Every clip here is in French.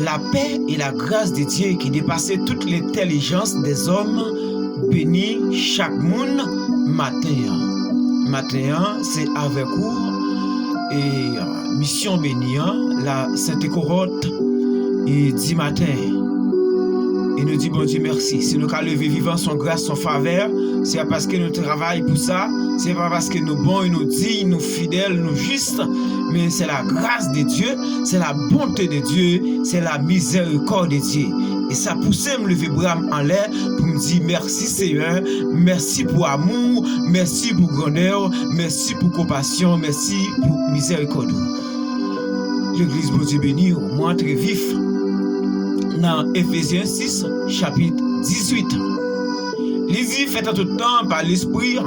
la paix et la grâce de Dieu qui dépassait toute l'intelligence des hommes bénit chaque monde matin. Matin, c'est avec vous et mission bénie, la Sainte Corotte et dit matin. Et nous dit bon Dieu merci. Si nous avons levé vivant son grâce, son faveur, c'est pas parce que nous travaillons pour ça, c'est pas parce que nous bons et nous dignes, nous fidèles, nous justes, mais c'est la grâce de Dieu, c'est la bonté de Dieu, c'est la miséricorde de Dieu. Et ça poussait me lever bras en l'air pour me dire merci Seigneur, merci pour amour, merci pour grandeur, merci pour compassion, merci pour miséricorde. L'église bon Dieu béni, moi très vif. Dans Ephésiens 6, chapitre 18. Lisez, faites en tout temps par l'Esprit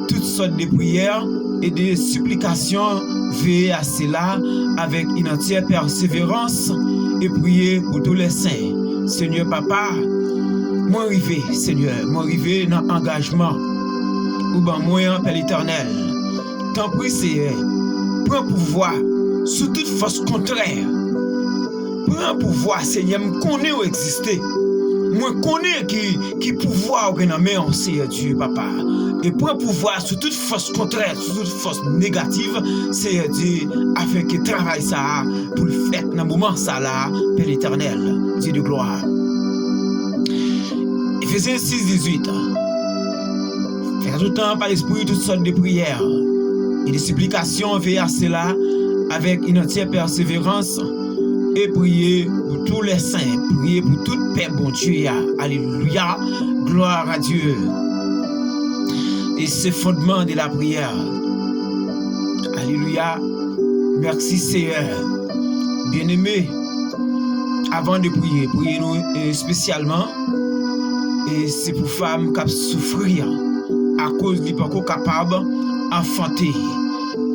toutes sortes de prières et de supplications, veillez à cela avec une entière persévérance et priez pour tous les saints. Seigneur Papa, moi arrivé, Seigneur, moi arrivé dans l'engagement ou ben moi Père l'Éternel. T'en prie, Seigneur, prends pouvoir sous toute force contraire. Prends pouvoir, Seigneur, me connaît où exister. Moi connais qui pouvoir dans main, Seigneur Dieu, Papa. Et prends pouvoir sur toute force contraire, sur toute force négative, Seigneur Dieu, afin que travail ça pour le faire dans le moment ça là, Père l'Éternel, Dieu de gloire. Ephésiens 6, 18. Faites tout le temps par l'Esprit toutes sortes de prières et de supplications, veillez à cela avec une entière persévérance. Et priez pour tous les saints, priez pour toute paix, bon Dieu. Alléluia, gloire à Dieu. Et c'est fondement de la prière. Alléluia, merci Seigneur. Bien-aimés, avant de prier, priez-nous spécialement. Et c'est pour femmes qui souffrir à cause de pas capable d'enfanter.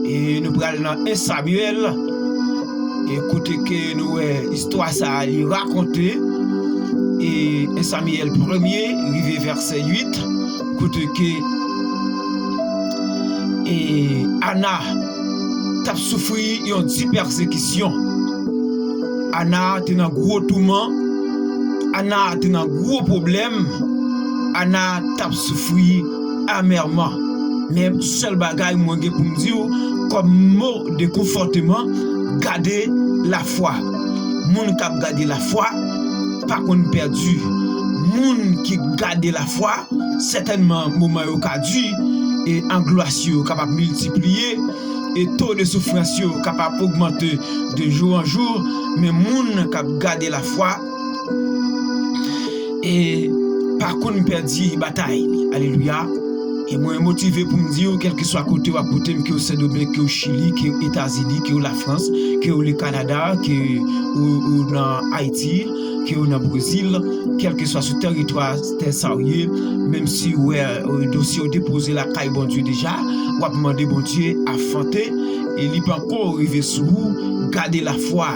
Et nous prenons dans 1 Samuel. Écoutez que nous histoire ça à lui raconter et 1 Samuel 1er arrivé verset 8 écoutez que et Anna t'a souffri et on dit persécution. Anna était dans gros tourment, Anna était dans gros problème, Anna t'a souffri amèrement. Mais seul bagage moi pour me dire comme mot de confortement, garder la foi. Moun qui garder la foi, pas qu'on perdu. Moun qui garder la foi, certainement moment yo perdu et angoisse capable multiplier et taux de souffrance capable augmenter de jour en jour, mais moun qui garder la foi et pas qu'on perdu bataille. Alléluia. Et moi motivé pour me dire quel que soit côté ou à côté que au Saint-Domingue, que au Chili, que aux États-Unis, que au la France, que au le Canada, que ou dans Haïti, que au dans Brésil, quel que soit ce territoire sérieux, même si le dossier au déposé la caille bon Dieu déjà, ou a demandé bon Dieu à fanter et il pas encore arriver sous garder la foi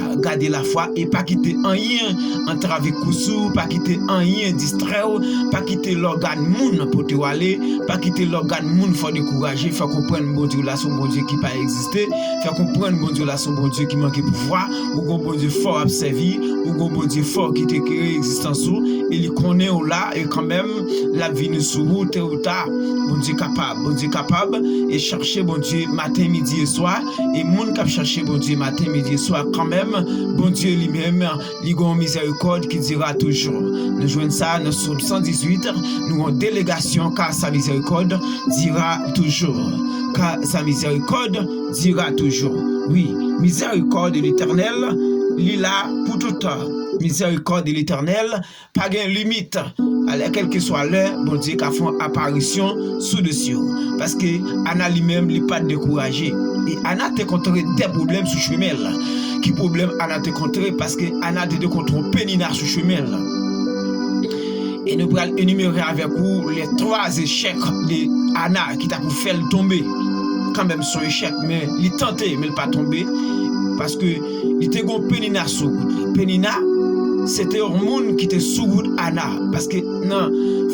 et pas quitter rien entre avec coussou, pas quitter rien distraire, pas quitter l'organe moun pour te aller, pas quitter l'organe moun faut décourager, faut comprendre bon Dieu là son bon Dieu qui pas exister, faut comprendre bon Dieu là son bon Dieu qui manque pouvoir, ou bon Dieu fort à servir, ou bon Dieu fort qui te créé existence ou et il connaît là et quand même la vie nous sous route ou tard, bon Dieu capable et chercher bon Dieu matin midi et soir et moun qui chercher bon Dieu matin midi et soir quand même bon Dieu lui-même il a une miséricorde qui dira toujours. Nous joignons ça dans Psaume 118, nous en délégation car sa miséricorde dira toujours. Car sa miséricorde dira toujours. Oui, miséricorde de l'Éternel, il est là pour tout temps. Miséricorde de l'Éternel, pas de limite. Alors, quelle que soit l'heure, bon Dieu qui a fait apparition sous dessus. Parce que Anna lui-même n'est pas découragée. Et Anna t'a rencontré des problèmes sur chemin. Qui problème Anna t'a rencontré parce que Anna t'a rencontré Pénina sur chemin. Et nous allons énumérer avec vous les 3 échecs de Anna qui t'a pour faire tomber. Quand même son échec, mais il tentait, mais il pas tombé. Parce que il était gon Pénina sous Pénina, c'était un monde qui était sous Anna. Parce que dans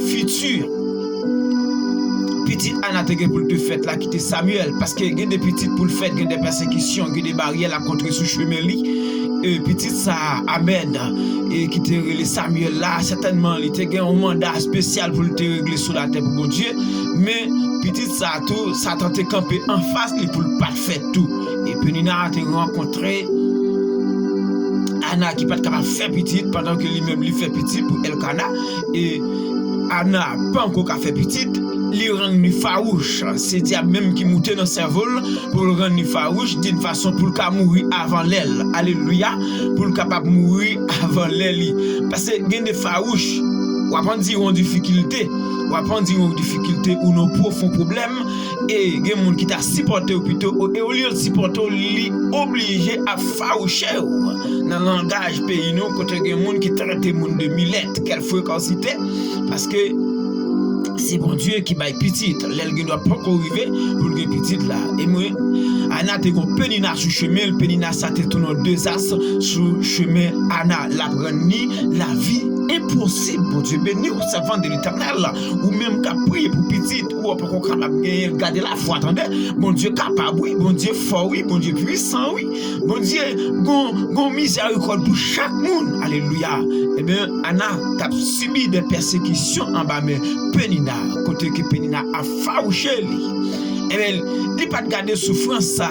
futur, petite Anna te pour te faire là qui était Samuel. Parce que il y a des petites pour le faire, il y a des persécutions, il y a des barrières à contre sous chemin li. petit ça Amen et qui te relé Samuel là certainement il te un mandat spécial pour te régler sur la terre pour bon Dieu mais petit ça tout ça tenté camper en face pour le pas faire tout et Penina te rencontré Anna qui pas capable faire petite pendant que lui-même lui fait petit pour Elkana et Anna pas encore qu'a fait petite li rend farouche c'est diable même qui monte dans cerveau pour le rendre farouche d'une façon pour le mourir avant l'aile alléluia pour le capable mourir avant l'aile parce que gain de farouche ou apprendre dire en difficulté ou apprendre dire en difficulté ou non profond problème et gen monde qui t'a supporté plutôt et au lieu de supporter li obligé à faroucher dans le langage pays nous côté gen monde qui traite monde de millette quelle fréquencité parce que c'est bon Dieu qui baille petite l'aile doit pas arriver pour le petite là et moi Anna te gon Penina sur chemin le Penina ça te tourne deux as sur chemin Anna la prendre ni la vie impossible bon Dieu béni ou servant de l'Éternel ou même qu'à prier pour petite ou pas capable gagner garder la foi attendez bon Dieu capable oui bon Dieu fort oui bon Dieu puissant oui bon Dieu gon miséricorde pour chaque monde alléluia et bien Anna t'a subi des persécutions en bas mais Penina côté que Penina a farouché lui et bien il pas garder souffrance ça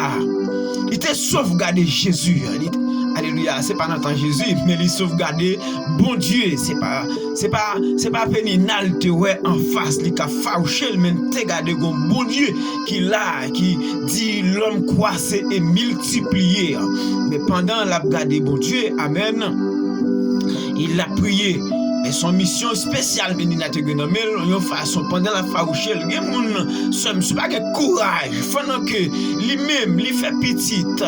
il était sauvegardé Jésus alléluia c'est pas notre Jésus mais il sauvegarder bon Dieu c'est pas Penina te ouais en face li ka farouché mais te garder bon Dieu qui là qui dit l'homme croissait et multiplié mais pendant l'a garder bon Dieu amen il l'a prié et son mission spéciale Penina te gagner une façon pendant la faroucher le monde somme pas que courage pendant que lui-même lui fait petite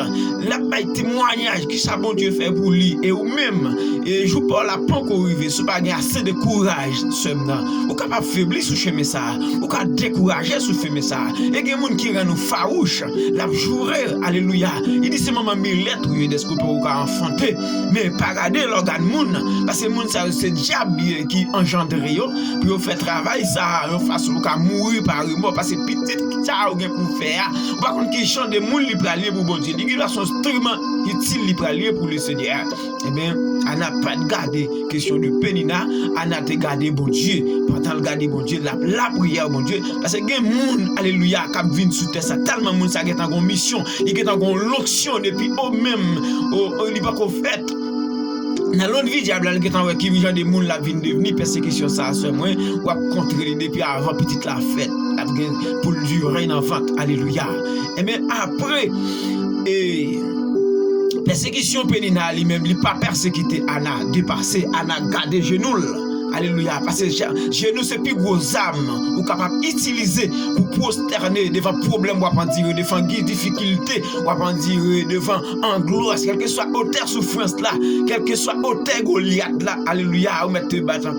la bail témoignage qui ça bon Dieu fait pour lui et ou même et joue pas la pas encore arriver c'est pas assez de courage somme là ou capable faiblir sur chemin ça ou capable décourager sur chemin ça et des monde qui rend nous farouche la jouer alléluia il dit c'est maman millette ou des coups pour enfanter mais pas garder l'organe monde parce que monde ça c'est diable qui engendre yo pour faire travail ça en façon pour mourir par mort parce que petite ça ou pour faire par contre qui chante de monde li pralier pour bon Dieu il doit son instrument utile li pralier pour le Seigneur et bien Anna pas de garder question de Penina Anna te garder bon Dieu pendant le garder bon Dieu la prière bon Dieu parce que gen monde alléluia qui vient sur terre ça tellement monde ça est en mission il est en l'onction depuis au même il pas qu'on fait dans l'autre vie diable qui est en qui gens des monde la vinn devenir persécution ça seulement ou contrer depuis avant petite la fête pour durer en vente alléluia et bien après et persécution Penina lui-même il pas persécuté Anna dépassé Anna garder genoux alléluia parce que genou c'est plus gros âme ou capable utiliser pour prosterner devant problème ou apprendre dire devant difficulté ou apprendre dire devant angoisse quelle que soit hauteur souffrance là quelle que soit hauteur Goliath là alléluia ou mettre battre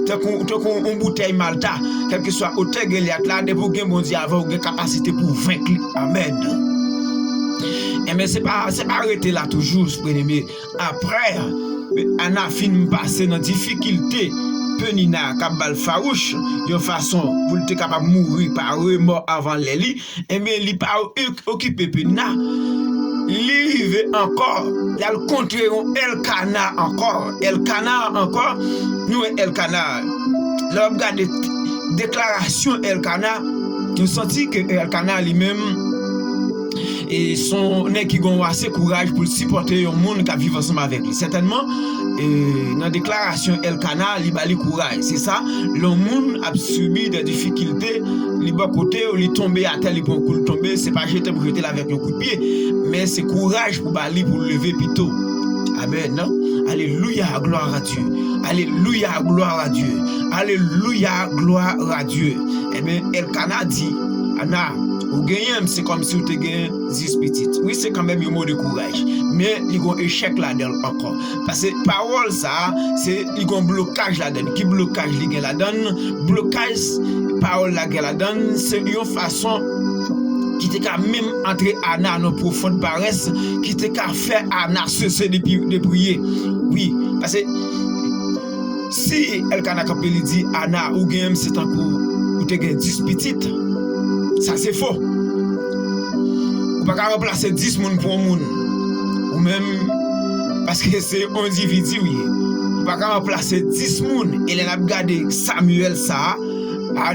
tant qu'on bouteille Malta quelle que soit hauteur Goliath là de pour gain bon Dieu avoir une capacité pour vaincre amen. Mais c'est pas arrêté là toujours mais après Anna fin passer dans difficulté Penina kabal farouche yon façon pour te capable mourir par mort avant l'eli et mais li pas occupé Penina li rive encore la contre Elkana encore nous Elkana là regarde déclaration Elkana tu senti que Elkana lui-même et son nèg qui gon assez courage pour supporter un monde qui vivre ensemble avec lui certainement dans déclaration Elkana li bali courage c'est ça le monde a subi des difficultés li ba côté ou li tomber à terre li bon coup tomber c'est pas jeter pour jeter avec un coup de pied mais c'est courage pour bali pour lever plutôt amen non? Alléluia gloire à Dieu alléluia gloire à Dieu alléluia gloire à Dieu et bien Elkana dit Anna ou gagnez c'est comme si vous te gagnez 10 petites oui c'est quand même un mot de courage mais il y a un échec là-dedans encore parce que parole ça c'est il y a un blocage là-dedans qui blocage il y a là-dedans blocage parole là-dedans c'est une façon qui te ka même entrer Anna dans profonde paresse qui te ka faire Anna cesser de prier oui parce que si Elkana kapeli dit Anna ou gagnez c'est en cours ou te gagnez 10 petites ça c'est faux. Ou pas remplacer 10 moun pour un moun. Ou même parce que c'est un individu, oui. Pas qu'à placer 10 moun, et là, regardé Samuel ça,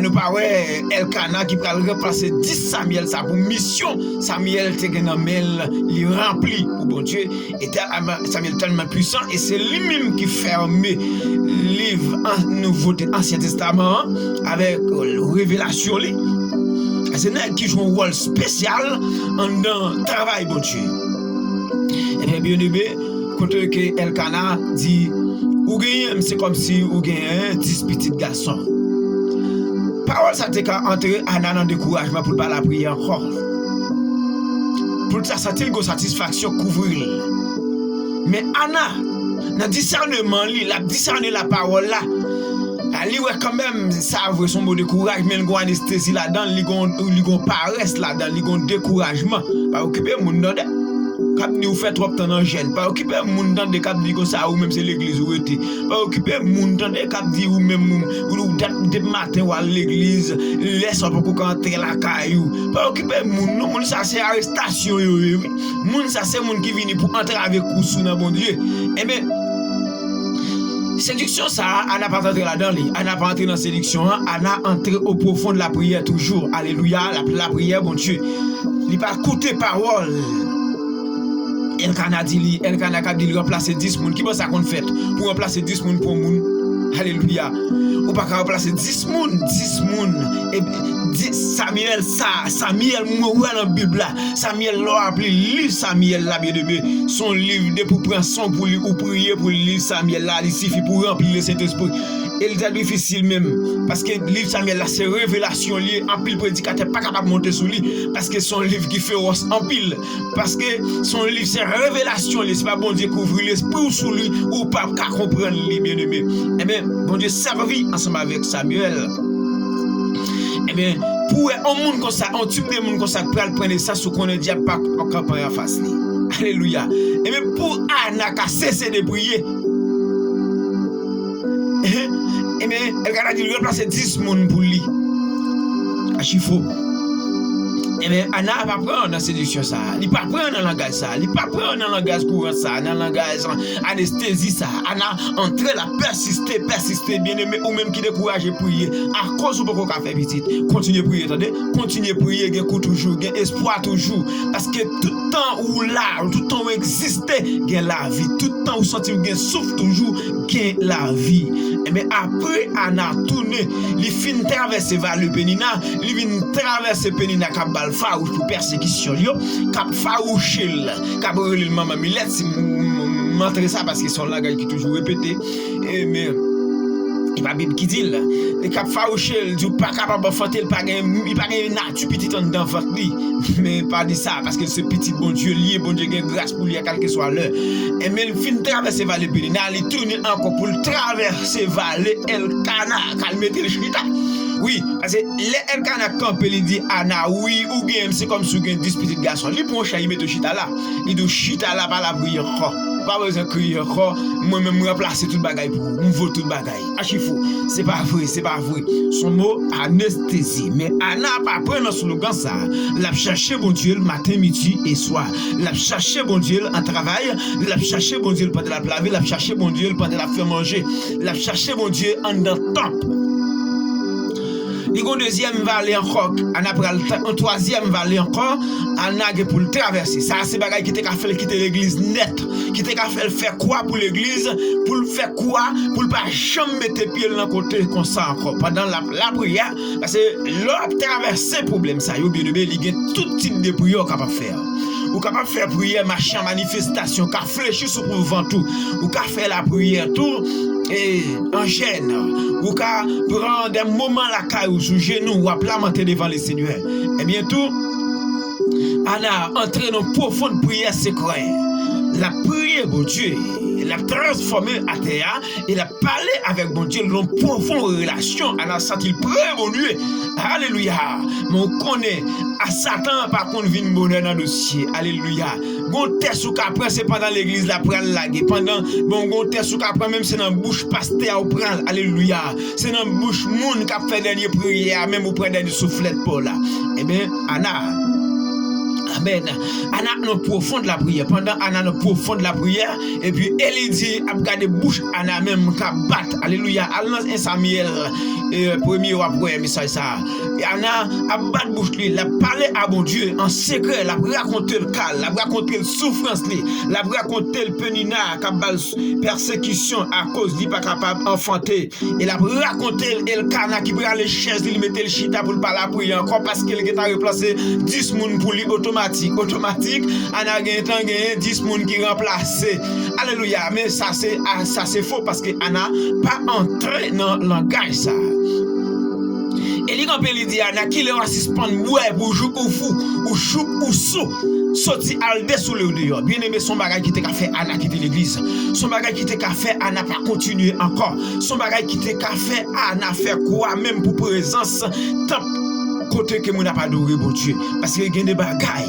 nous pas ouais Elkana qui va remplacer 10 Samuel ça pour mission. Samuel te gen nan men, il rempli pour bon Dieu. Et Samuel tellement puissant, et c'est lui-même qui ferme livre Nouveau Ancien Testament avec révélation li. C'est nèg qui joue un rôle spécial dans le travail bon Dieu. Et bien aimé, quand que Elkana dit ou gagne, c'est comme si ou gagne 10 petits garçons. Parole ça te ka entrer Anna dans découragement pour pas la prier encore. Pour ça ça une satisfaction couvrir. Mais Anna dans discernement li, la discerner la parole là. Ali ouais quand même ça veut son bon découragement, mais gon anesthésie là-dedans, li gon paresse là-dedans, li gon découragement. Pas occuper moun nan cap ni ou fait trop temps en gêne, pas occuper moun dans des cap di comme ça ou même c'est l'église ou était, pas occuper moun dans des cap di ou même ou dès matin ou à l'église laisse pas pour entrer la caillou, pas occuper moun ça c'est arrestation yo, moun ça c'est moun qui vient pour entrer avec ou sous dans bon Dieu. Eh ben séduction ça, Anna pas entré là-dedans, Anna pas entré dans séduction, Anna entré au profond de la prière toujours. Alléluia, la prière bon Dieu. Il pas écouter parole. Elkana dit Elkana cap dit remplacer 10 moun qui pense ça qu'on fait pour remplacer 10 moun pour moun. Alléluia. Ou pas remplacer 10 moun et Samuel mourou dans la Bible là. Samuel l'a appelé livre Samuel là bien aimé. Son livre de pour prendre son pour lui ou prier pour livre Samuel là, il suffit pour remplir le Saint-Esprit. Et c'est difficile même parce que le livre Samuel là c'est révélation liée en pile prédicateur pas capable de monter sur lui parce que son livre qui fait rose en pile parce que son livre c'est révélation liée, c'est pas bon Dieu couvrir l'esprit sur lui ou pas qu'à comprendre lui bien aimé. Eh bien bon Dieu servi ensemble avec Samuel. Eh bien pour un monde comme ça, un type de monde comme ça pour prendre ça sous qu'on ne dit pas campagne en face lui. Alléluia. Et bien pour Anna qui a cessé de prier. Et bien, elle a dit remplacer 10 moun pour lui. Achifo. Et bien, Anna va prendre dans séduction ça. Il pas prendre dans langage ça. Il pas prendre dans langage courant ça, dans langage anesthésie ça. Anna entre la persister bien aimé ou même qui décourage prier à cause ou pas qu'on faire petite. Continuez prier, attendez. Continuez prier, gain coup toujours, gain espoir toujours parce que tout temps où là, tout temps où exister, gain la vie. Tout temps où sentir gain souffle toujours, gain la vie. Et bien après Anna tourné, il fin traverser vers le Pénina, il vient traverser Pénina cap farouche pour persécution yo, cap farouche cap relé maman Milette si montrer ça parce que son langage qui toujours répété et mais il pas Bible qui dit là le cap farouche du pas capable fanter il pas nature petit en dedans ventre lui mais pas dit ça parce que ce petit bon Dieu lié bon Dieu gain grâce pour lui à quel que soit l'heure et mais il fin traverser vallée Pénina il tourne encore pour traverser vallée Elkana calmer le chita. Oui, parce que les Elkana campé il dit Anna oui ou bien c'est comme si vous avez 10 petits garçons. Il prend chat il met chita là. Il dit chita là par la prière. Pas besoin de crier moi même remplacer tout bagaille pour vous. On vaut tout bagaille. Achifou, c'est pas vrai. Son mot anesthésie. Mais Anna pas prendre son slogan ça. L'a chercher bon Dieu le matin, midi et soir. L'a chercher bon Dieu en travail, l'a chercher bon Dieu pendant la laver, l'a chercher bon Dieu pendant la faire manger. L'a chercher bon Dieu en dans temple. Il y a une deuxième vallée encore, un troisième vallée encore, on a pour le traverser. Ça, c'est bagay qui t'a fait quitter l'église net, qui t'a fait faire quoi pour l'église, pour le faire quoi, pour ne pas jamais mettre pied dans le côté comme ça encore. Pendant la prière, parce que l'autre traverser problème, ça, il y a tout type de prière qu'on peut faire. Ou capable faire prière, machin, manifestation, qu'a fléchir sur le vent tout, ou qu'a faire la prière tout, et en gêne, ou qu'a prendre un moment la caille sous genou, ou à lamenter devant le Seigneur. Et bientôt, Anna entré dans une profonde prière secrète. La prière, bon Dieu, il a transformé à terre, il a parlé avec bon Dieu dans une profonde relation. Anna senti prêt, bon Dieu. Alléluia. Mais on connaît, à Satan, par contre, vient bonheur dans le dossier. Alléluia. Gon test ou qu'après, c'est pendant l'église, la prend laguer. Pendant, bon, gon test ou qu'après, même c'est dans la bouche pasteur, ou prend. Alléluia. C'est dans la bouche moun qui a fait dernier prière, même ou prend dernier soufflet pour là. Eh bien, Anna, Amen. Anna dans profond de la prière. Pendant Anna dans profond de la prière, et puis Élie dit, a gardé bouche Anna même qui bat. Alléluia. Allant Samuel, premier ou après message ça. Et Anna a battu bouche lui, la parlé à bon Dieu en secret, la raconté le cas, la raconté le souffrance lui, la raconté le penina qui persécution à cause il pas capable enfanter. Et la raconté le cana qui prend les chaises, il mettait le chita pour pas la prier encore parce qu'il a remplacé 10 moun pour lui automatique, Anna gagné 10 moun qui remplacé. Alléluia. Mais ça c'est faux parce que Anna pas entré dans le langage ça. Et les gars il dit Anna qui leur suspend ouais pour jouer au fou ou chou ou sou sorti al dessous le dehors. Bien aimé son bagage qui t'a fait Anna quitter l'église. Son bagage qui t'a fait Anna pas continuer encore. Son bagage qui t'a fait Anna faire quoi même pour présence tant côté que mon n'a pas adoré bon Dieu parce que il y a des bagailles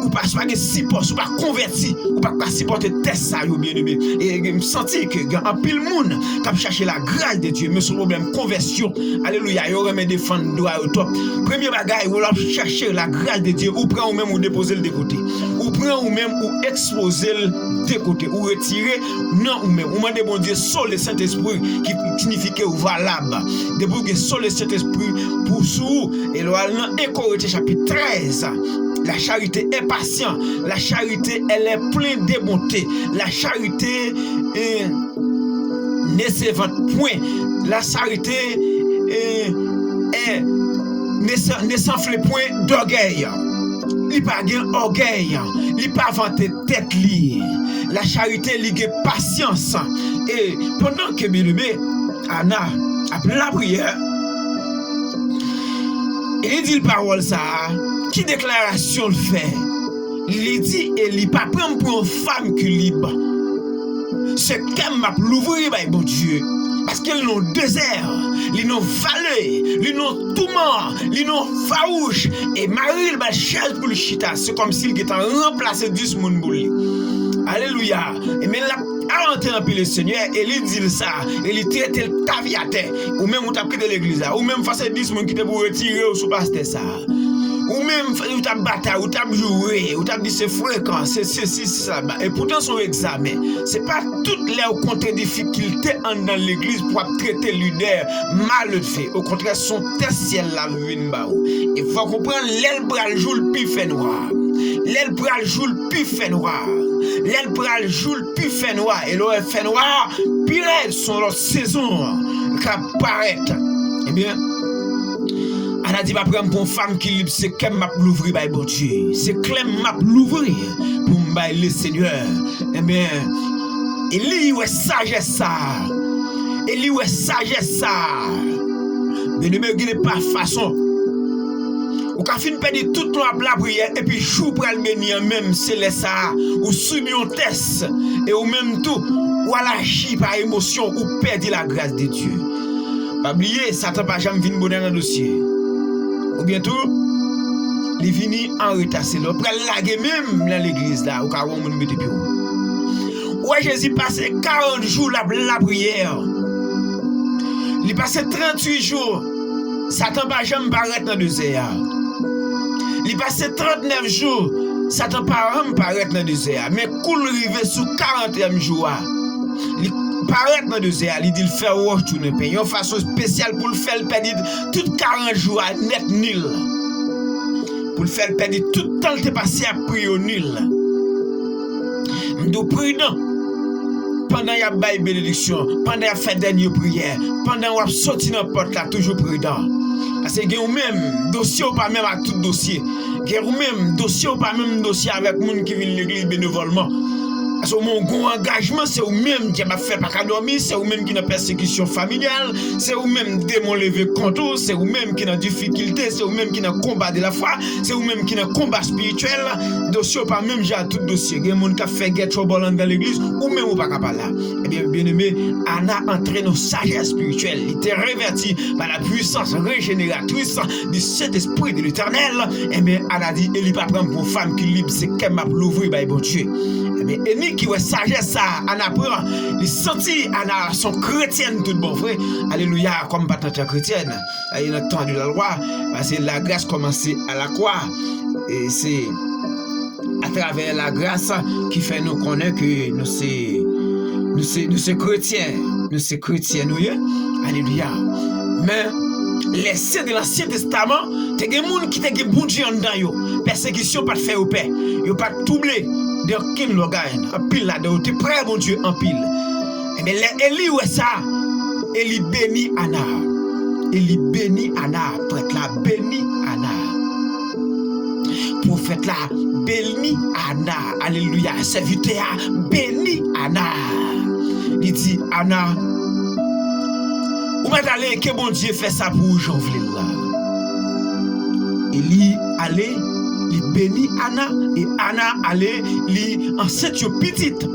ou pas support ou pas converti ou pas supporter test ça yo bien aimé et me sentir que en pile monde qui chercher la grâce de Dieu mais son problème conversion alléluia yo remet défendre droit au top premier bagaille ou chercher la grâce de Dieu ou prend ou même ou déposer le de côté ou prend ou même ou exposer le de côté ou retirer non ou même ou demander bon Dieu sur le Saint-Esprit qui signifie que valable depuis que sur le Saint-Esprit pour sous et dans Écoute chapitre 13 la charité est patiente, la charité elle est pleine de bonté, la charité ne s'évente point, la charité ne s'enfle point d'orgueil, il pas gain orgueil, il pas vanter tête li, la charité ligue patience et pendant que bien-aimé Anna après la prière il dit la parole ça qui déclaration le fait il dit et il pas prendre pour une femme qui libre c'est qu'elle m'a l'ouvrir by bon Dieu parce qu'elle n'ont désert ils n'ont vallée ils n'ont tourment ils n'ont farouche et Marie il va chaise pour le chita c'est comme s'il était remplacé 10 moun pour lui alléluia et mais là à entrer le Seigneur et il dit ça et il traite le caviateur ou même ou t'a quitté l'église ou même face à 10 moun qui te pour retirer ou sous pasteur ça ou même ou t'a bataille ou t'a joué ou t'a dit c'est fréquent c'est ça et pourtant son examen c'est pas toutes les contre-difficultés dans l'église pour traiter leader mal fait au contraire son test ciel la vine ba il faut comprendre l'aile bral jour le plus fait noir l'aile bral jour le plus fait noir l'aile bral jour le plus fait noir et le fait noir pire sont leur saison qui apparaît eh bien Anna dit pas prendre pour une femme qui libre c'est qu'elle m'a l'ouvrir by bon Dieu c'est Clem m'a l'ouvrir pour me le Seigneur eh bien il y a sagesse ça il y a sagesse ça mais ne me guide pas façon ou ka fin perdre tout la prière et puis chou pral venir même c'est les ça ou soumis un test et ou même tout ou à la chi par émotion ou perdre la grâce de Dieu pas oublier Satan pas jamais venir bonheur dans dossier ou bientôt il vini en retard c'est là pral laguer même dans l'église là ou ka on moun mette pied ouais Jésus passé 40 jours la prière il passé 38 jours Satan pas jamais paraître dans désert il passé 39 jours Satan pas jamais paraître dans désert mais cool rivé sous 40e jour il paraître dans désert il dit il fait roche tourner pays une façon spéciale pour le faire perdre tout 40 jours à net nul pour le faire perdre tout temps t'est passé à prier au nul m'do prudent pendant y a bail bénédiction pendant y a fait dernière prière pendant y a sorti dans porte là toujours prudent parce que ou même dossier ou pas même à tout dossier ou même dossier ou pas même dossier avec monde qui vient l'église bénévolement parce que mon gros engagement c'est ou même qui m'a fait pas dormir c'est ou même qui dans persécution familiale c'est ou même démon levé contre c'est ou même qui dans difficulté c'est ou même qui dans combat de la foi c'est ou même qui dans combat spirituel dossier ou pas même j'ai tout dossier il y a monde qui fait get trouble dans l'église ou même ou pas capable là et bien aimé Anna entré dans sagesse spirituelle il était réverti par la puissance régénératrice du Saint-Esprit de l'Éternel et bien Anna dit il pas prendre pour femme qui libre c'est qu'elle m'a l'ouvrir by bon Dieu et bien Eni qui ouais sagesse ça Anna prend il sentit Anna son chrétienne tout bon frère alléluia comme pas tant chrétienne il a entendu la loi parce que la grâce commençait à la croix et c'est travers la grâce qui fait nous connaître que nous sommes chrétiens. Nous sommes chrétiens, nous. Alléluia. Mais les saints de l'Ancien Testament, il y a des gens qui ont bon Dieu en dedans. Persécution pas de faire au paix. Ils n'ont pas doublé de aucun logagne. En pile là-dedans, tu es prêt, mon Dieu, en pile. Mais Élie, ouais ça. Élie bénit Anna. Élie bénit Anna. Prêtre là, bénit Anna. Prophète là, bénit Anna. Alléluia. Serviteur, bénit Anna. Il dit, Anna, où m'est allé que bon Dieu fait ça pour Jean-Vlil là? Élie allait, il bénit Anna, et Anna allait, il enceinte yo petite.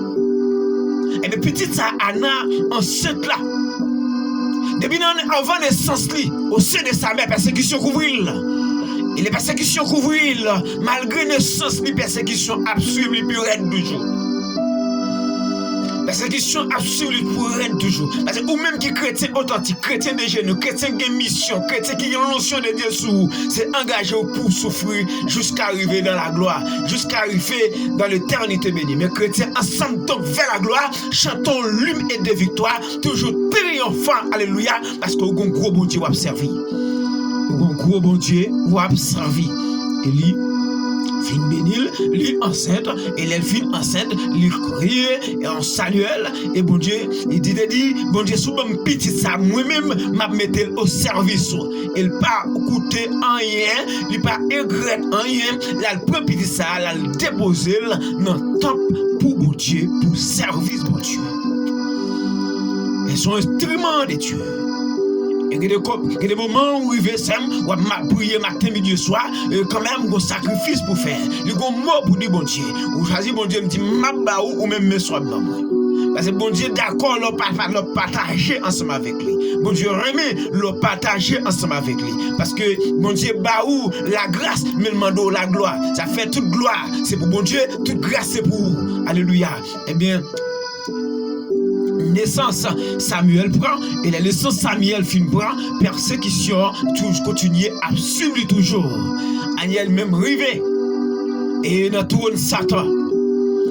Et bien petite ça, Anna enceinte là. Depuis avant naissance li, au sein de sa mère, persécution couvrir. Et les persécutions couvrir, malgré naissance, les persécutions absolues, les plus raides toujours. Persécution absolue pour être toujours. Parce que ou même qui chrétien authentique, chrétien de genoux, chrétien qui a mission, chrétien qui a une notion de Dieu sous, c'est engagé pour souffrir jusqu'à arriver dans la gloire, jusqu'à arriver dans l'éternité bénie. Mais chrétiens ensemble donc vers la gloire, chantons l'hymne et de victoire, toujours triomphant, alléluia, parce qu'on a un gros bon Dieu à servir. Un gros bon Dieu à servir. Élie fin bénil, lui enceinte, et elle fin enceinte, lui crier, et on salue elle, et bon Dieu, il dit, bon Dieu, sous mon petit ça, moi-même, m'a mettre au service. Il pas coûter rien, il pas regret rien, là, le prend petit ça, là, le déposer dans le temple pour bon Dieu, pour service bon Dieu. Elles sont instruments de Dieu. Il y a des moments où il veut où on prier matin, midi, soir, quand même, un sacrifice pour faire. Il y a un mot pour dire bon Dieu. Ou choisir bon Dieu, me dit, ou même me soit dans moi. Parce que bon Dieu, d'accord, le partager ensemble avec lui. Bon Dieu, remet le partager ensemble avec lui. Parce que bon Dieu, baou la grâce, mais le mando la gloire. Ça fait toute gloire. C'est pour bon Dieu, toute grâce, c'est pour vous. Alléluia. Eh bien, naissance Samuel prend et la naissance Samuel fin prend persécution toujours continuer absolument toujours Aniel même rivé et dans trône Satan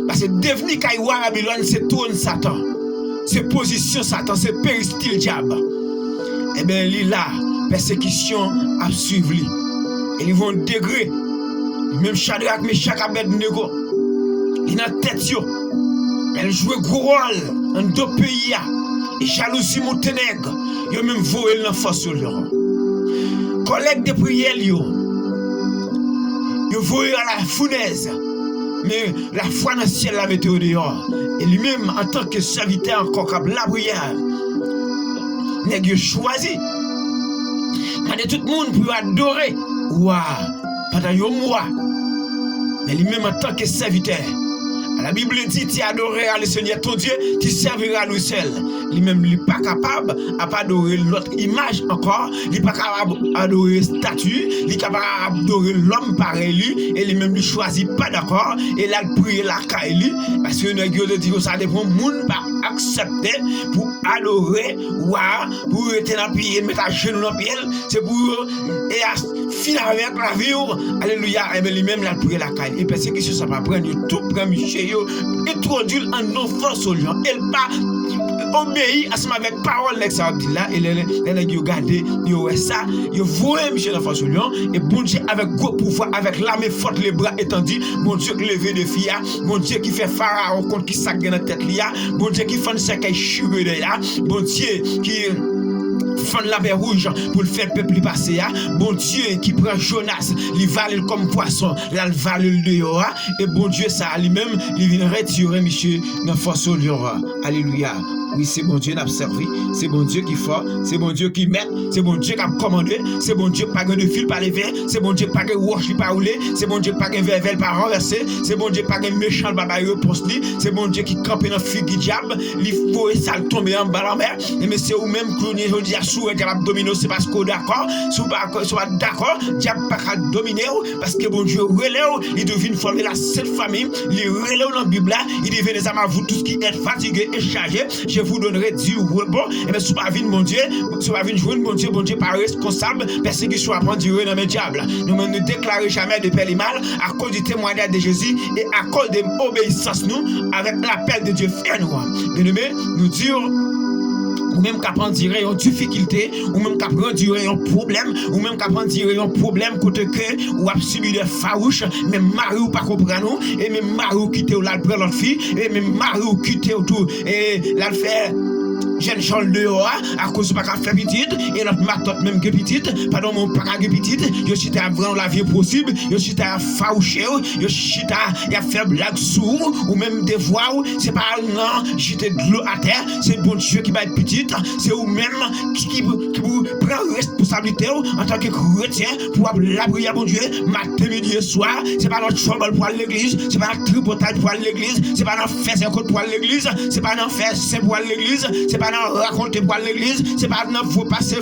parce que devenir Kaïwa Babylone c'est trône Satan c'est position Satan c'est péristyle diable et bien il là persécution a suivi et ils vont degré même Shadrach Meshach Abednego il dans tête yo elle joue gros rôle en deux pays et jalousie Monténègre yo même voé dans force sur leur collègue de prière yo voé à la fournaise mais la foi dans le ciel la mettait au dehors et lui-même en tant que serviteur encore comme la prière nèg yo choisi mais tout le monde pour adorer pendant un mois mais lui-même en tant que serviteur. La Bible dit, tu adoreras le Seigneur ton Dieu, tu serviras lui seul. Lui-même, il n'est pas capable d'adorer l'autre image encore, il n'est pas capable d'adorer statue, il n'est capable d'adorer l'homme pareil lui, et lui-même, il ne choisit pas d'accord, et là, il prie la caille, parce que nous dit que ça dépend, le monde pas accepter pour adorer, pour être dans le pied, mettre à genoux dans le pied, c'est pour finir avec la vie, alléluia, et bien lui-même, il prie la caille, et parce que ça va prendre tout premier chez introduit en non force au lion. Elle pas obéit à ce avec parole l'ex-abdi là et les gens regardent yo ça yo voyez Michel en force au lion et bon Dieu avec gros pouvoir avec l'armée forte les bras étendus bon Dieu qui lever de fia bon Dieu qui fait pharaon contre qui sac dans tête là bon Dieu qui fait ça qui cheveux de là bon Dieu qui fond la mer rouge pour le faire peuple passer bon Dieu qui prend Jonas il valait comme poisson là il valait le dehors et bon Dieu ça lui-même il vient retirer monsieur dans force au lion alléluia. Oui, c'est bon Dieu qui a servi, c'est bon Dieu qui fort, c'est bon Dieu qui met, c'est bon Dieu qui a commandé, c'est bon Dieu qui n'a pas de fil par les verres, c'est bon Dieu qui n'a pas de roche qui pas roulé, c'est bon Dieu qui n'a pas de verre par renversé, c'est bon Dieu qui n'a pas de méchant baba repose li, c'est bon Dieu qui campe dans figue diable, il faut ça tomber en bas la mer, et mais c'est ou même que nous dit sous diable dominer, c'est parce qu'on d'accord, si vous pas d'accord, diable pas dominer parce que bon Dieu relève, il devine former la seule famille, il relève dans la Bible là, il devient les âmes à vous tous qui êtes fatigués et chargés, je vous donnerai du repos. Et bien si vous pas venir mon Dieu, si vous pas venir jouer mon Dieu pas responsable, persécution à prendre durée dans mes diables. Nous ne déclarons jamais de paix et mal à cause du témoignage de Jésus et à cause de l'obéissance nous avec l'appel de Dieu fait nous. Bien-aimés, nous disons ou même qu'à prendre une difficulté, ou même qu'à prendre un problème, ou même qu'à prendre un problème côté que ou a subi des farouches, même mari ou pas comprendre nous, et même mari ou quitter ou la prendre l'autre fille, et même mari ou quitter ou tout, et là le faire jeune gens dehors à cause pas faire petite et notre matote même que petite pardon mon pas que petite yo chita vraiment la vie possible yo chita faoucher yo chita y a faire blague sous ou même des voix c'est pas non jeter de l'eau à terre c'est bon Dieu qui va être petite c'est ou même qui prend responsabilité en tant que chrétien pour la prière bon Dieu matin midi et soir c'est pas notre chambre pour l'église c'est pas notre tripotage pour l'église c'est pas notre faire c'est pour l'église c'est pas notre faire c'est pour l'église c'est pas dans raconter pour l'église, c'est pas dans faut passer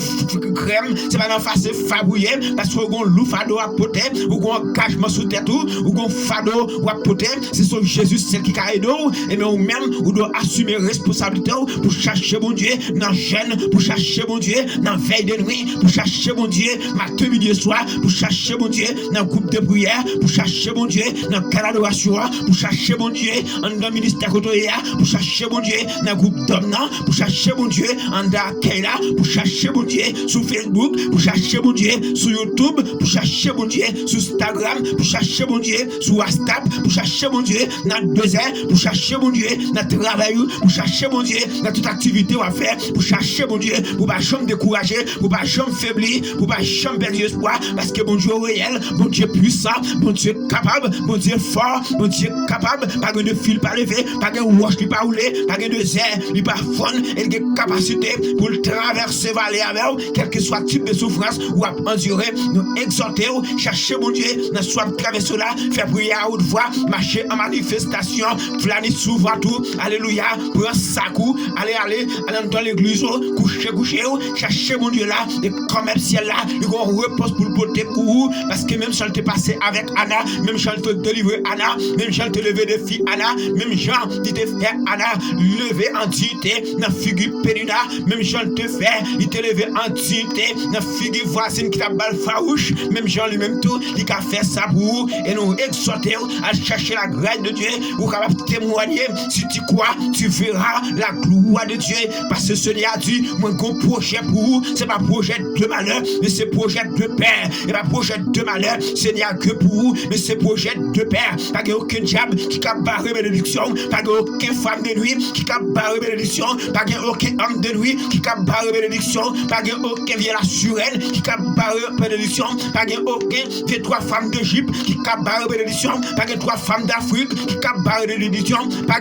crème, c'est pas dans passer fabouiller parce que on loup fado à poter ou on cachement sous tête ou on fado ou à poter, c'est son Jésus celle qui a aidé et mais ou même ou doit assumer responsabilité pour chercher bon Dieu dans jeûne, pour chercher bon Dieu dans veille de nuit, pour chercher bon Dieu matin midi soir, pour chercher bon Dieu dans groupe de prière, pour chercher bon Dieu dans canal d'adoration, pour chercher bon Dieu dans ministère côté pour chercher bon Dieu dans groupe d'hommes pour chercher bon Dieu en Kaila, pour chercher bon Dieu sur Facebook, pour chercher bon Dieu sur YouTube, pour chercher bon Dieu sur Instagram, pour chercher bon Dieu sur WhatsApp, pour chercher bon Dieu dans 2 heures, pour chercher bon Dieu dans le travail, pour chercher bon Dieu dans toute activité à faire, pour chercher bon Dieu, pour pas jamais décourager, pour pas jamais faiblir, pour pas jamais perdre espoir, parce que bon Dieu réel, bon Dieu puissant, bon Dieu capable, bon Dieu fort, bon Dieu capable, pas de fil pas levé, pas de roche qui pas rouler, pas de désert, il pas fun, et de capacité pour traverser vallée avec quel que soit type de souffrance ou à endurer, nous exhorter, chercher mon Dieu, dans soit traverser là, faire prière à haute voix, marcher en manifestation, flâner souvent tout, alléluia, prendre sa coup, aller dans l'église, coucher, chercher mon Dieu là, et quand même ciel là, il va repose pour le porter pour parce que même si elle te passé avec Anna, même si elle te délivrer Anna, même si elle te lever des filles Anna, même Jean dit te faire Anna, lever en dignité, dans figure pénida, même Jean te fait, il te levé en dignité, dans figure voisine qui t'a balle farouche, même Jean lui-même tout, il a fait ça pour et nous exhorter à chercher la grâce de Dieu, ou capable de témoigner, si tu crois, tu verras la gloire de Dieu, parce que ce a dit, moi, un projet pour vous, c'est pas projet de malheur, mais c'est projet de paix, et pas projet de malheur, ce n'est que pour vous, mais c'est projet de paix, pas aucun diable qui a barré bénédiction, pas aucune femme de nuit qui a barré bénédiction, pas aucun homme de nuit qui a barré bénédiction, pas aucun vieille assurelle qui a barré bénédiction, pas aucun des 3 femmes d'Égypte qui a barré bénédiction, pas 3 femmes d'Afrique qui a barré bénédiction, pas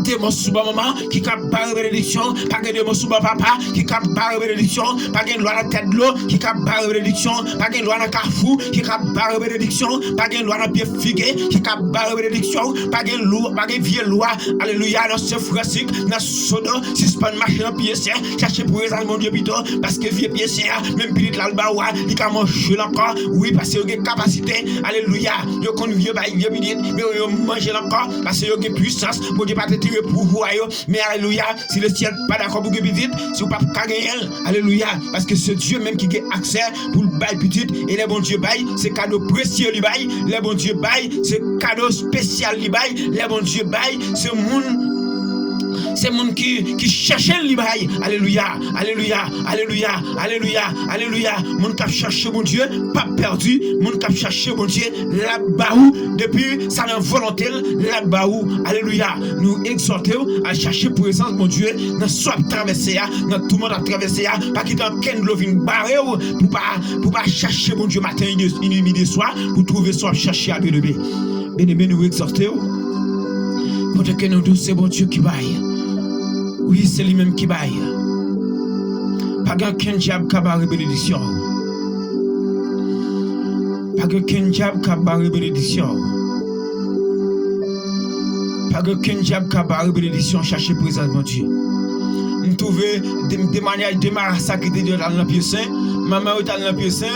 démon sous maman qui a barré bénédiction, pas de démon sous papa qui a barré bénédiction, pas de loi dans tête de l'eau qui a barré bénédiction, pas de loi dans carrefour qui a barré bénédiction, pas de loi dans pied figué qui a barré bénédiction, pas de loi, pas de vieille loi, alléluia, dans ce frasique, dans sodo, si c'est pas une machine en pied sain, chercher pour les mon Dieu plutôt, parce que vieux pied sain, même petit l'albawa, il a mangé encore, oui, parce qu'il y a une capacité, alléluia, il y a une vieux petit, mais il a mangé encore, parce qu'il y a une puissance, mon Dieu pas te tirer pour vous, mais alléluia, si le ciel pas d'accord pour que petite, si vous pas gagner, alléluia, parce que c'est Dieu même qui a accès pour le bail petite, et les bon Dieu bail, c'est cadeau précieux li bail, les bon Dieu bail, c'est cadeau spécial li bail, les bon Dieu bail, c'est moun qui cherche le bail, alléluia, alléluia, alléluia, alléluia, alléluia, moun qui cherche mon Dieu, pas perdu, moun qui cherche mon Dieu, là-bas depuis sa volonté, là-bas alléluia, nous exhortons à chercher présence mon Dieu, dans soit traverser, dans tout le monde à traverser, pas quitter aucun lovin barré pour pas chercher mon Dieu matin, midi, soir, pour trouver soit chercher à bien-aimé. Bien-aimé, nous exhortons, pour que nous tous c'est bon Dieu qui baille. Oui, c'est lui-même qui baille. Pas qu'un diable qui a barré bénédiction. Pas qu'un diable qui a barré bénédiction. Pas qu'un diable qui a barré bénédiction, chercher présence mon Dieu. me trouver des manières de démarrer ça qui était dans le pied saint. Maman était dans le pied saint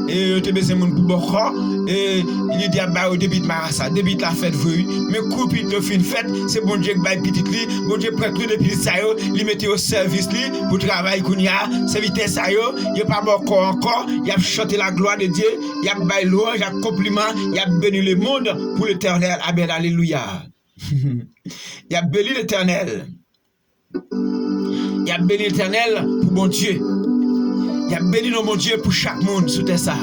et te besoin mon pour bokor et il dit bah au début de marassa, début la fête veuille, mais coupe de fin fête, c'est bon Dieu qui bail petite li, bon Dieu prend tout depuis ça yo, li mette au service li pour travail qu'on y a, serviteur ça yo, il pas bokor encore, il a chanté la gloire de Dieu, il a bail louange, il a compliment, il a béni le monde pour l'Éternel. Amen, alléluia. Il a béni l'Éternel. Il a béni l'Éternel pour bon Dieu. Il a béni nos bon Dieu pour chaque monde sous terre ça.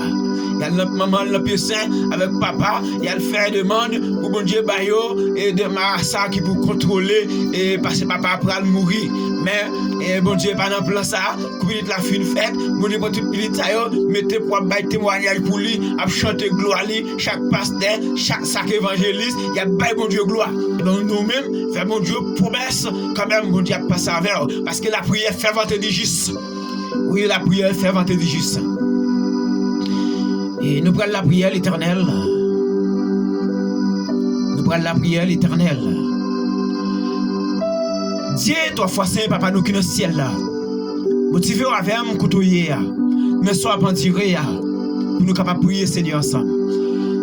Il y a notre maman, le pied saint avec papa. Il y a le frère demande pour bon Dieu bayo et de marassa qui pour contrôler et parce que papa après mourir. Mais bon Dieu pas dans plan ça. Couper la fin fête. Bon Dieu pour tout petit ça yo mettez pour bail témoignage pour lui, à chanter gloire lui, chaque pasteur, chaque évangéliste, il y a bail bon Dieu gloire. Et donc nous-mêmes fait bon Dieu promesse quand même bon Dieu pas ça vers parce que la prière fervente et juste. Oui, la prière fervente et juste. Et nous prenons la prière l'Éternel. Nous prenons la prière l'Éternel. Dieu, toi, fois saint, papa, nous qui dans le ciel là. Motivé avec mon côtoyer. Mais soit pas tirer. Pour nous capables de prier, Seigneur, ensemble.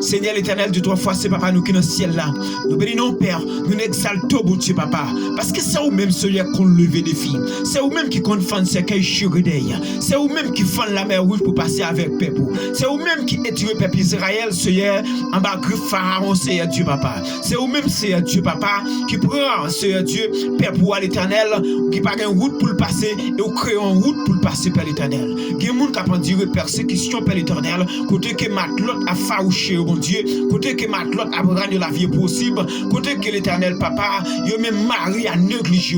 Seigneur l'Éternel, de trois fois, c'est papa, nous qui dans le ciel là. Nous bénissons, Père, nous exaltons, bon Dieu, papa. Parce que c'est vous-même, celui qu'on levé des filles. C'est vous-même qui compte faire ce qu'il y a. C'est vous-même qui font la mer rouge pour passer avec peuple. C'est vous-même qui étirez le peuple Israël, Seigneur, en bas de Pharaon, Seigneur Dieu, papa. C'est vous-même, Seigneur Dieu, papa, qui prend, Seigneur Dieu, Père pour l'Éternel, qui pas une route pour le passer, et vous créez une route pour le passer, Père l'Éternel. Il y a des gens qui ont dit persécution, Père l'Éternel, côté que Matlot a farouché, bon Dieu, côté que Matlot a rendu la vie possible, côté que l'Éternel papa, yo même Marie a négligé,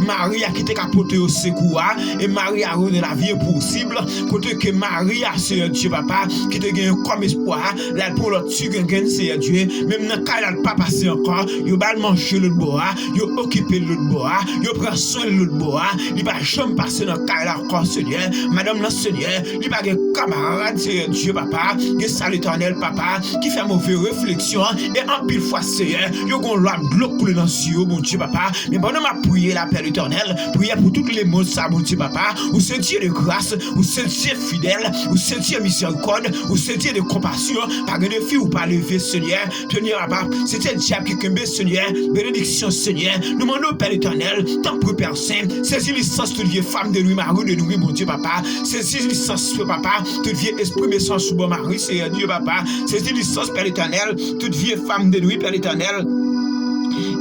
Marie a quitté capoter au secours et Marie a rendu la vie possible, côté que Marie a Seigneur Dieu papa qui te gagne comme espoir, là pour l'autre tu gagne Seigneur Dieu, même dans cas là pas passer encore, yo bal manger l'autre bois, yo occuper l'autre bois, yo prend soin de l'autre bois, il va jamais passer dans cas là encore Seigneur, madame le Seigneur, il pas gagne camarade Seigneur Dieu papa, que ça l'Éternel papa qui fait mauvaise réflexion et en pile fois Seigneur yo gon loi de l'eau couler dans cieux bon Dieu papa mais pendant m'a prier la Père éternel prier pour tous les mots ça bon Dieu papa ou c'est Dieu de grâce ou c'est Dieu fidèle ou c'est Dieu miséricorde ou c'est Dieu de compassion pas de fille ou pas lever Seigneur tenir papa c'était le diable qui kembe Seigneur bénédiction Seigneur nous demandons Père éternel tant pour Père saint saisis licence toute vieille femme de nuit mari de nuit bon Dieu papa saisis licence papa toute vieille esprit méchant sous bon mari c'est Dieu papa saisis licence Père éternel, toute vieille femme de nuit, Père éternel.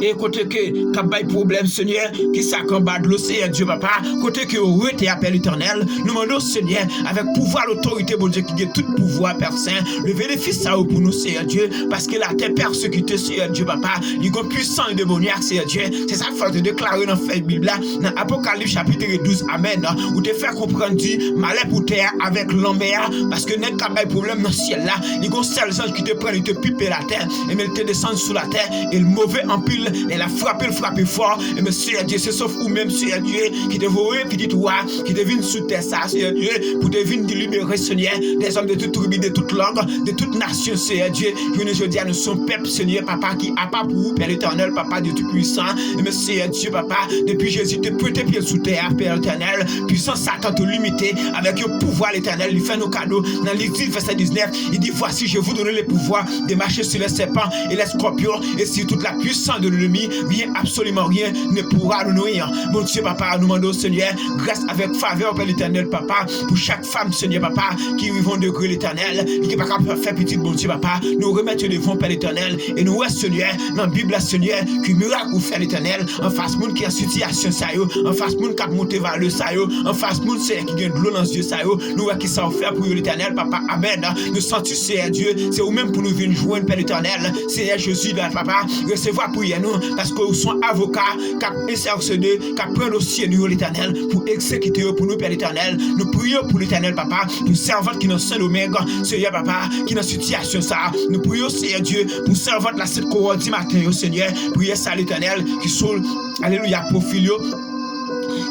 Et côté que kabay problème Seigneur qui s'accombat de l'océan Dieu papa côté que rete appel éternel nous demandons Seigneur avec pouvoir l'autorité bon Dieu qui a tout pouvoir Père saint le bénéfice ça pour nous Seigneur Dieu parce que la terre persécutée Seigneur Dieu papa il est puissant et démoniaque Seigneur Dieu c'est ça qu'il faut te déclarer dans la Bible là dans Apocalypse chapitre 12 amen où te faire comprendre dit malheur pour terre avec l'enfer parce que net kabay problème dans le ciel là il y a seul ange qui te prend il te pipe la terre et il te descend sous la terre et le mauvais empile elle a frappé fort et mais Seigneur Dieu c'est sauf ou même Seigneur Dieu qui te voit petit toi qui te vient sous terre ça Seigneur Dieu pour te venir libérer Seigneur des hommes de toute tribu de toute langue de toute nation Seigneur Dieu que nous aujourd'hui nous sommes peuple Seigneur papa qui a pas pour vous Père éternel papa de tout puissant et mais Seigneur Dieu papa depuis Jésus te prêter pied sous terre Père éternel puissance Satan te limité avec le pouvoir l'éternel il fait nos cadeaux dans l'Église verset 19 il dit voici je vous donne le pouvoir de marcher sur les serpents et les scorpions et sur toute la puissance de l'ennemi rien absolument rien ne pourra nous nourrir mon Dieu papa nous demandons Seigneur grâce avec faveur Père l'éternel papa pour chaque femme Seigneur papa qui vivent de gré l'éternel qui n'est pas capable de faire petit bon Dieu papa nous remettre devant Père l'éternel et nous ouais Seigneur dans la Bible Seigneur qui miracle ou fait l'éternel en face monde qui a situation ça yo en face monde qui a monté vers le ça yo en face monde c'est qui gagne de l'eau dans Dieu ça yo nous ouais qui ça faire pour l'éternel papa amen nous sentons c'est Dieu c'est ou même pour nous venir joindre Père l'éternel c'est Jésus papa recevoir pour nous parce que nous sommes avocats qui intercédent qui prennent dossier nous l'éternel pour exécuter pour nous Père l'éternel nous prions pour l'éternel papa pour servante qui dans Saint Domingue Seigneur papa qui dans situation ça nous prions Seigneur Dieu pour servante la 7 cohorte du matin Seigneur priez ça l'éternel qui sont alléluia profil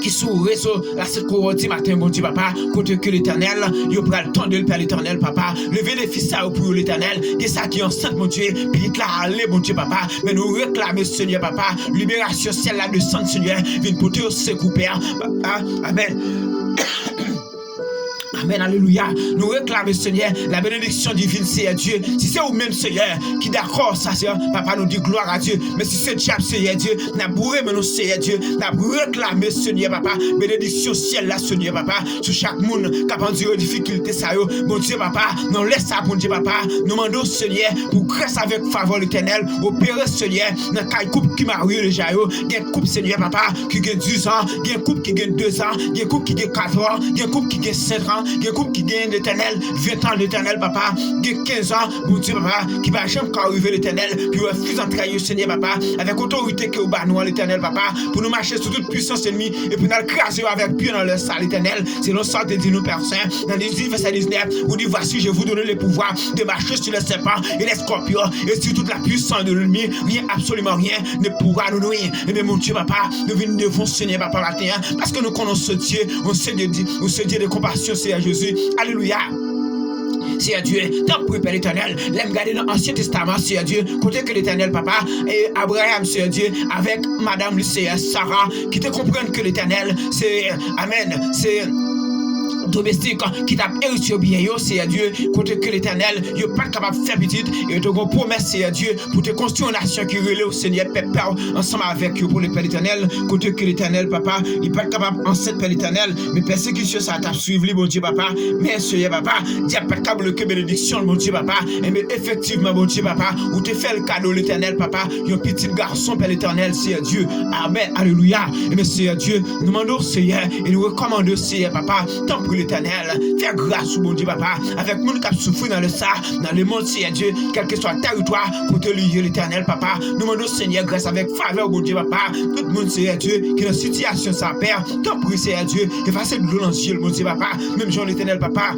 qui sourit sur la secourité matin, bon Dieu, papa, côté que l'éternel, il prend le temps de le Père l'éternel, papa, lever les fils à pour l'éternel, et ça qui est enceinte, mon Dieu, puis là, allez, bon Dieu, papa, mais nous réclamer, Seigneur, papa, libération, celle là de sang, Seigneur, viens pour te secours, Père, papa, amen. Amen, alléluia. Nous réclamons, Seigneur, la bénédiction divine, c'est Dieu. Si c'est vous-même, Seigneur, qui d'accord, ça, Seigneur, papa nous dit gloire à Dieu. Mais si c'est diable, Seigneur Dieu, n'a bourré, mais nous, Seigneur Dieu, n'a réclamé, Seigneur, papa, bénédiction ciel, là, Seigneur, papa, sur chaque monde, qui a pendu aux difficultés, ça, bon Dieu, papa, nous laisse ça, bon Dieu, papa, nous demandons, Seigneur, pour grâce avec faveur l'éternel, opérer, Seigneur, dans la couple qui marie déjà, il y a une couple, Seigneur, papa, qui gagne 10 ans, il y a une couple qui gagne 2 ans, il y a une couple qui gagne 4 ans, il y a une couple qui gagne 7 ans, il y a un couple qui gagne l'éternel, 20 ans l'éternel, papa, il y a 15 ans, mon Dieu, papa, qui va jamais arriver l'éternel, puis refuse d'entraîner, Seigneur, papa, avec autorité que vous nous l'éternel, papa, pour nous marcher sur toute puissance ennemie, et puis nous craser avec pied dans le salle l'éternel, c'est nos sortes de nous personnes, dans les 10 verset 19, vous dites, voici, je vous donne le pouvoir de marcher sur les serpents et les scorpions, et sur toute la puissance de l'ennemi, rien, absolument rien, ne pourra nous nuire. Et bien, mon Dieu, papa, nous venons devant Seigneur, papa, matin, parce que nous connaissons ce Dieu, on sait Dieu de compassion, c'est à Jésus. Alléluia. C'est Dieu, tant pour Père l'éternel, l'aime garder dans l'Ancien Testament, c'est Dieu, côté que l'éternel, papa, et Abraham, c'est Dieu, avec Madame Lucée, Sarah, qui te comprennent que l'éternel, c'est, amen, c'est domestique qui t'a hérité bien, c'est Dieu, côté que l'éternel, il n'est pas capable de faire petite, et te promesse, c'est Dieu, pour te construire une nation qui relève au Seigneur, Père, ensemble avec eux pour le Père l'éternel, côté que l'éternel, papa, il n'est pas capable enceinte Père l'éternel, mais persécution, ça t'a suivi, mon Dieu, papa, mais Seigneur, papa, Dieu pas capable que bénédiction, mon Dieu, papa, et mais effectivement, mon Dieu, papa, où te fait le cadeau, l'éternel, papa, il y a un petit garçon, Père l'éternel, c'est Dieu, amen, alléluia, et mais c'est Dieu, nous demandons, Seigneur, et nous recommandons, Seigneur, papa, tant pour l'éternel, faire grâce au bon Dieu, papa, avec monde qui a souffert dans le sang, dans le monde, Seigneur Dieu, quel que soit le territoire, pour te lier l'éternel, papa, nous demandons, Seigneur, grâce avec faveur, bon Dieu, papa, tout le monde, Seigneur Dieu, qui est dans une situation sans père, tant pour Seigneur Dieu, effacer de l'eau dans le ciel, bon Dieu, papa, même Jean l'éternel, papa,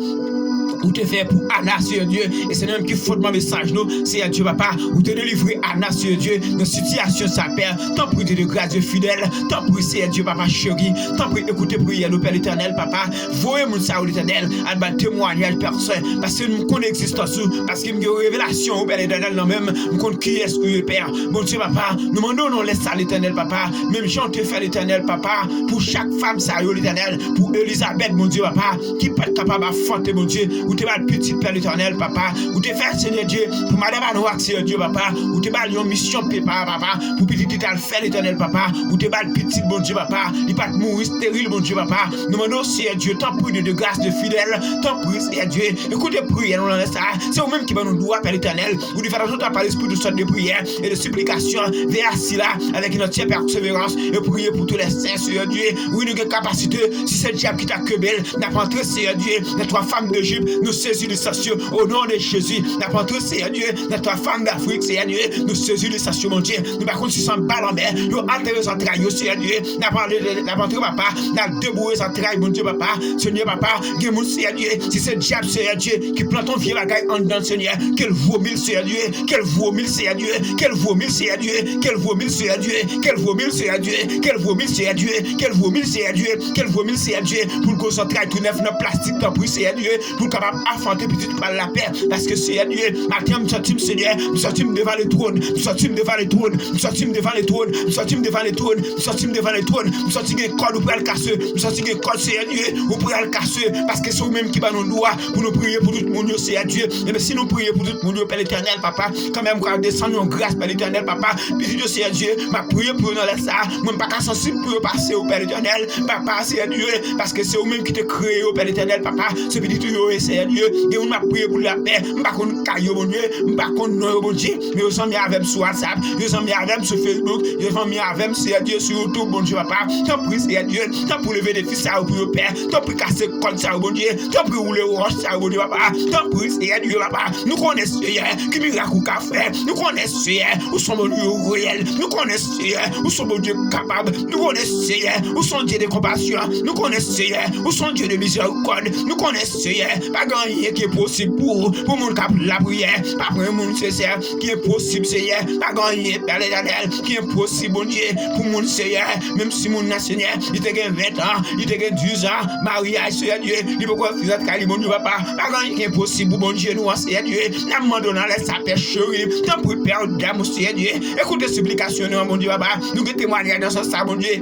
ou te fait pour Anna, Seigneur Dieu, et c'est même qui faut mon message, nous, Seigneur Dieu, papa, ou te délivrer Anna, Seigneur Dieu, dans situation sa père, tant pour de grâce Dieu fidèle, tant pour Seigneur Dieu, papa chéri, tant pour écouter prière, nous, Père l'éternel, papa, voyez mon salut l'éternel, à battre témoignage personne, parce que nous connaissons l'existence, parce que nous avons révélation au Père l'éternel, non même, nous connaissons qui est-ce que Père, bon Dieu, papa, nous demandons, nous laisse ça l'éternel, papa, même Jean te fait l'éternel, papa, pour chaque femme, ça l'éternel, pour Elisabeth, mon Dieu, papa, qui peut être capable d'affronter, mon Dieu, ou te bat petit Père l'éternel, papa, ou te fait, Seigneur Dieu, pour Madame Anouak, Seigneur Dieu, papa, ou te bat une mission, papa, pour petit t'as fait l'éternel, papa, ou te bat petit, bon Dieu, papa, il pas mourir stérile, bon Dieu, papa, nous demandons, Seigneur Dieu, tant pour de grâce, de fidèle, tant pour Seigneur Dieu, écoutez, prière, nous laisse ça, c'est vous-même qui va nous doigt, Père l'éternel, ou de faire tout par l'esprit de sorte de prière et de supplication, vers là, avec une entière persévérance, et prier pour tous les saints, Seigneur Dieu, oui, nous avons capacité, si c'est le diable qui t'a que belle, n'a pas entré, Seigneur Dieu, les 3 femmes d'Égypte, nous saisissons les sations au nom de Jésus, n'a pas entré, Seigneur Dieu, les 3 femmes d'Afrique, Seigneur Dieu, nous saisissons les sations, mon Dieu, nous par contre, si sans balle en mer, nous enterrons les entrailles, Seigneur Dieu, n'a pas entré, papa, n'a debout les entrailles, mon Dieu, papa, Seigneur, papa, Dieu, mon Seigneur Dieu, si c'est le diable, Seigneur Dieu, qui plante ton vieux bagaille en dedans, Seigneur, qu'elle vomit, Seigneur Dieu, qu'elle vomit, Seigneur Dieu, qu'elle vomit, Seigneur Dieu, qu'elle vomit, Seigneur Dieu, qu'elle vomit, Seigneur Dieu, qu'elle vomit, Seigneur Dieu, qu'elle vomit, Seigneur Dieu, qu'elle vomit, Seigneur Dieu, pour le concentrer tout neuf dans plastique, dans bruit, Seigneur Dieu, pour capable affronter petite balle la paix, parce que Seigneur Dieu, maintenant, nous sortons, Seigneur, nous sortons devant le trône, nous sortons devant le trône, nous sortons devant le trône, nous sortons devant le trône, nous sortons devant le trône, nous sortons des cordes pour le casser, nous sortons des cordes, Seigneur Dieu, pour le casser, parce que c'est vous-même qui va nous doigt pour nous prier pour tout le monde, Seigneur Dieu, et bien si nous prions pour tout le monde, Père l'éternel, papa, quand même, quand descendre en grâce, Père l'éternel, papa, puis Dieu, Seigneur Dieu, ma prière pour nous laisser ça, moi, pas qu'à sensible pour passer au Père l'éternel, papa, Seigneur Dieu, parce que c'est vous-même qui te créé au Père l'éternel, papa, ce petit Dieu, Seigneur Dieu, et on m'a prié pour la paix, pas qu'on caille, mon Dieu, pas qu'on non, mon Dieu, mais ils sont mis avec sur WhatsApp, ils sont mis avec sur Facebook, ils sont mis avec, Seigneur Dieu, sur YouTube, mon Dieu, papa, t'en prie, Seigneur Dieu, t'en pour lever des fils, ça, pour le Père, t'en pour casser comme ça, mon Dieu, t'en pour rouler au roche, ça, mon Dieu, papa, t'en prie, Seigneur Dieu, papa, nous connaissons, Seigneur, qui miracle ou qu'a fait, nous connaissons, Seigneur, où sont mon Dieu réel, nous connaissons, Seigneur, où sont mon Dieu capable, nous connaissons, Seigneur, où sont Dieu de compassion, nous connaissons, Seigneur, où sont Dieu de miséricorde, nous connaissons, Seigneur, pas rien qui est possible pour mon cap la prière, pas pour mon Seigneur, qui est possible, Seigneur, pas rien, Père l'éternel, qui est possible, bon Dieu, pour mon Seigneur, même si mon Seigneur, il te gagne 20 ans, il te gagne 12 ans, mariage, Seigneur Dieu, il peut quoi faire de mon Dieu, papa, pas rien qui est possible pour mon Dieu, nous, Seigneur Dieu, n'abandonnons laisse sa pécherie, tant pour perdre d'amour, Seigneur Dieu, écoute les supplications, mon Dieu, papa, nous que témoignons dans ce sens, mon Dieu.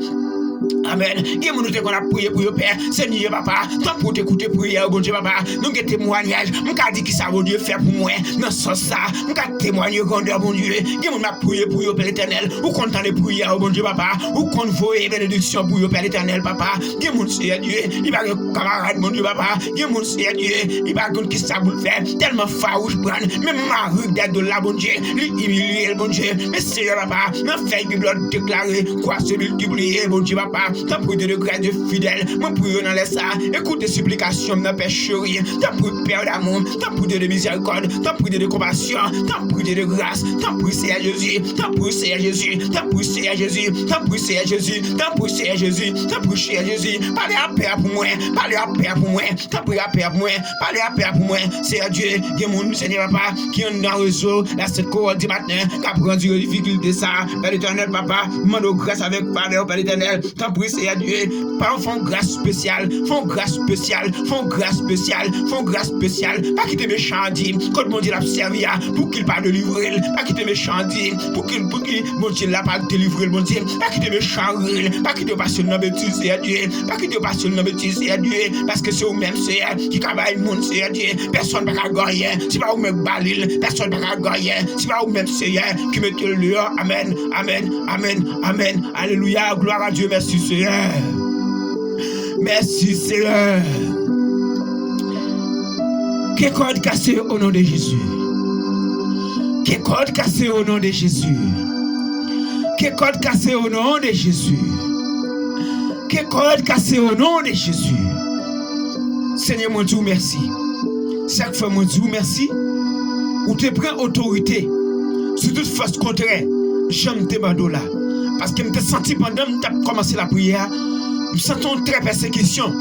Amen. Qui nous qu'on a prié pour le Père, Seigneur papa, tant pour t'écouter prière, bon Dieu papa, nous que témoignage, nous qu'a dit qui ça bon Dieu fait pour moi, dans ce sens ça, nous qu'a témoigné grandeur bon Dieu, qui nous a prié pour le Père éternel, ou content de prière bon Dieu papa, ou qu'on voit bénédiction pour le Père éternel papa, qui nous Seigneur Dieu, il va un camarade bon Dieu papa, qui nous Seigneur Dieu, il va qui ça vous faire, tellement farouche prendre, même ma rue d'être de là bon Dieu, lui humilier bon Dieu, mais Seigneur papa, nous fait Bible déclarer quoi se multiplier bon Dieu papa. T'as pris de grâce de fidèle, mon prière dans les ça, écoute les supplications, n'a pécherie, t'as pris Père d'amour, t'as pris de miséricorde, t'as pris de compassion, t'as pris de grâce, t'as pris Seigneur Jésus, t'as pris Seigneur Jésus, t'as pris Seigneur Jésus, t'as pris Seigneur Jésus, t'as pris Seigneur Jésus, t'as pris Seigneur Jésus, parlez à Père pour moi, parlez à Père pour moi, t'as pris à Père pour moi, parlez à Père pour moi, Seigneur Dieu, il y a mon Seigneur Papa, qui est dans le réseau, la 7 cohorte du matin, qui a pris les difficultés ça, Père l'éternel Papa, demande grâce avec Père l'éternel, t'as pris Seigneur Dieu, par font grâce spéciale, font grâce spéciale, font grâce spéciale, font grâce spéciale, pas quitter méchant dit, quand mon Dieu l'a servi pour qu'il pas délivrer, pas quitter méchant dit, pour qu'il mon Dieu l'a pas délivré, mon Dieu, pas quitter méchant, pas quitter passer dans bêtise, c'est Dieu, pas quitter passer dans bêtise, c'est Dieu, parce que c'est vous-même, c'est qui travaille mon c'est Dieu, personne pas gagner, c'est pas vous-même balil, personne pas gagner, c'est pas vous-même c'est qui met le lieu, amen, amen, amen, amen, alléluia, gloire à Dieu, merci Seigneur. Merci Seigneur. Que corde cassé au nom de Jésus. Que corde cassé au nom de Jésus. Que corde cassé au nom de Jésus. Que corde cassé au nom de Jésus. Seigneur mon Dieu, merci. Chaque fois mon Dieu, merci. Ou te prends autorité sur toute force contraire. J'aime te bando là. Parce que je me senti pendant que je commencé la prière. Nous sentons très persécution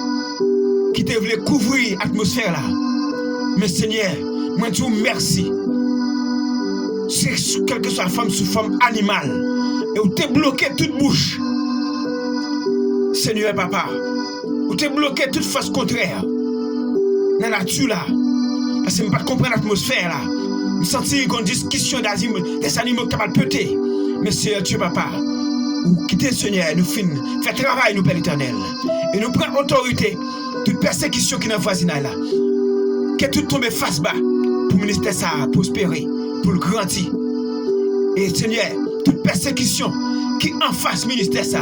qui te voulait couvrir l'atmosphère là. Mais Seigneur, moi je vous remercie. C'est quelle que soit la femme sous forme animale. Et vous t'es bloqué toute bouche. Seigneur Papa, vous t'es bloqué toute force contraire. Dans la nature là. Parce que je ne peux pas comprendre l'atmosphère là. Je sens une discussion des animaux capables de péter. Mais c'est Dieu Papa. Ou quitter le Seigneur, nous finissons, faire travail, nous, Père l'éternel. Et nous prenons autorité, toute persécution qui est dans le voisinage là. Que tout tombe face bas, pour le ministère ça prospérer, pour le grandir. Et Seigneur, toute persécution qui en face ministère ça,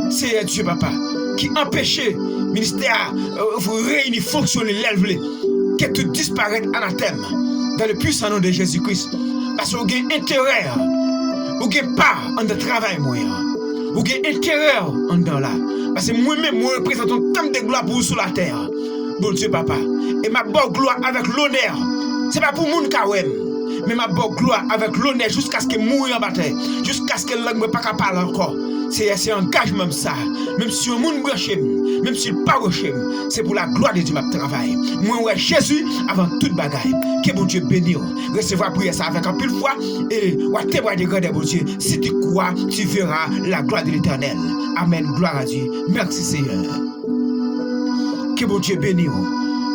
c'est Dieu Papa, qui empêche le ministère vous réunir, fonctionner, l'élever. Que tout disparaisse anathème, dans le puissant nom de Jésus-Christ. Parce que vous avez intérêt. Vous n'avez pas en de travail, moi. Vous avez intérêt en dedans là. Parce que moi-même, moi représente un temps de gloire pour vous sur la terre. Bon Dieu, papa. Et ma bonne gloire avec l'honneur. Ce n'est pas pour moun kawem. Mais ma bonne gloire avec l'honneur jusqu'à ce que mouille en bataille. Jusqu'à ce que l'angle ne pas parler encore. C'est un engagement ça. Même si le monde branche, même si le pas branche, c'est pour la gloire de Dieu ma travail. Moi, ouais, Jésus avant toute bagaille. Que bon Dieu bénisse. Recevoir prière ça avec un pile foi et ouais, témoigner de grandeur, bon Dieu. Si tu crois, tu verras la gloire de l'Éternel. Amen. Gloire à Dieu. Merci Seigneur. Que bon Dieu bénisse.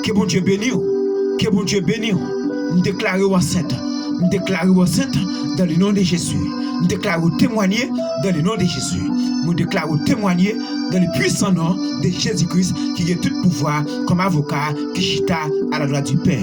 Que bon Dieu bénisse. Que bon Dieu bénisse. Nous déclarons enceinte. Nous déclarons enceinte dans le nom de Jésus. Nous déclarons témoigner dans le nom de Jésus. Nous déclarons témoigner dans le puissant nom de Jésus-Christ qui a tout pouvoir comme avocat qui chita à la droite du Père.